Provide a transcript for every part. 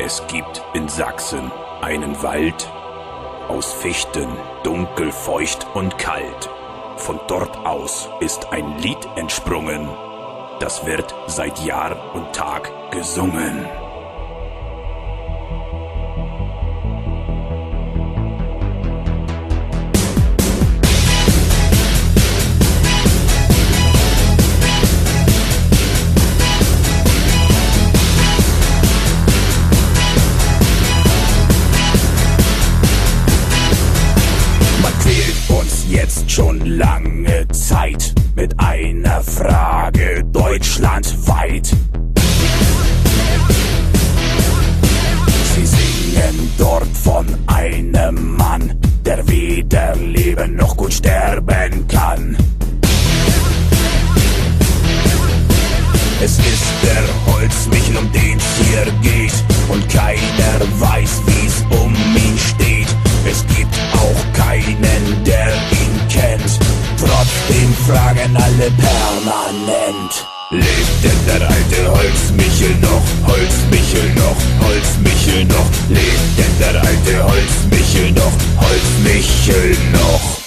Es gibt in Sachsen einen Wald aus Fichten, dunkel, feucht und kalt. Von dort aus ist ein Lied entsprungen, das wird seit Jahr und Tag gesungen. Jetzt schon lange Zeit mit einer Frage deutschlandweit. Sie singen dort von einem Mann, der weder leben noch gut sterben kann. Es ist der Holzmichel, um den's hier geht, und keiner weiß, wie's um ihn steht. Es gibt auch keinen, der ihn kennt, trotzdem fragen alle permanent: Lebt denn der alte Holzmichel noch? Holzmichel noch, Holzmichel noch. Lebt denn der alte Holzmichel noch? Holzmichel noch.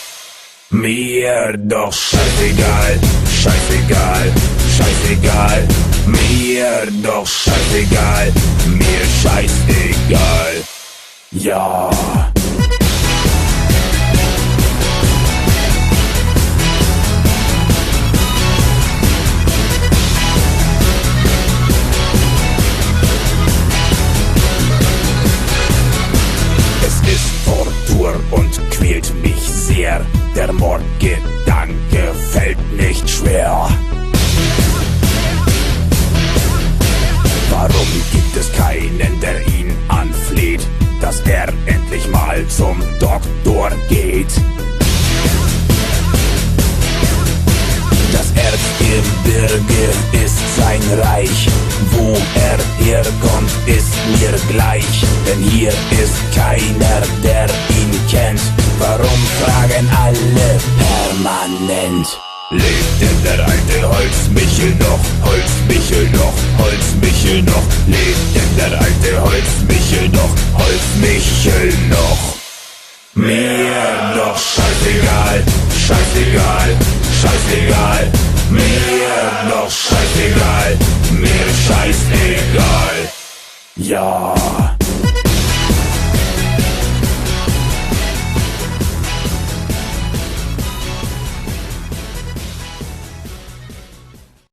Mir doch scheißegal, scheißegal, scheißegal. Mir doch scheißegal, mir scheißegal. Ja. Es ist Tortur und quält mich sehr. Der Mordgedanke fällt nicht schwer. Warum gibt es keinen, der ihn anfleht, dass er endlich mal zum Doktor geht? Das Erzgebirge ist sein Reich, wo er herkommt, ist mir gleich, denn hier ist keiner, der ihn kennt. Warum fragen alle permanent? Lebt denn der alte Holzmichel noch? Holzmichel noch, Holzmichel noch. Lebt denn der alte Holzmichel noch? Holzmichel noch. Mir doch scheißegal, scheißegal, scheißegal. Mir doch scheißegal, mir scheißegal. Ja.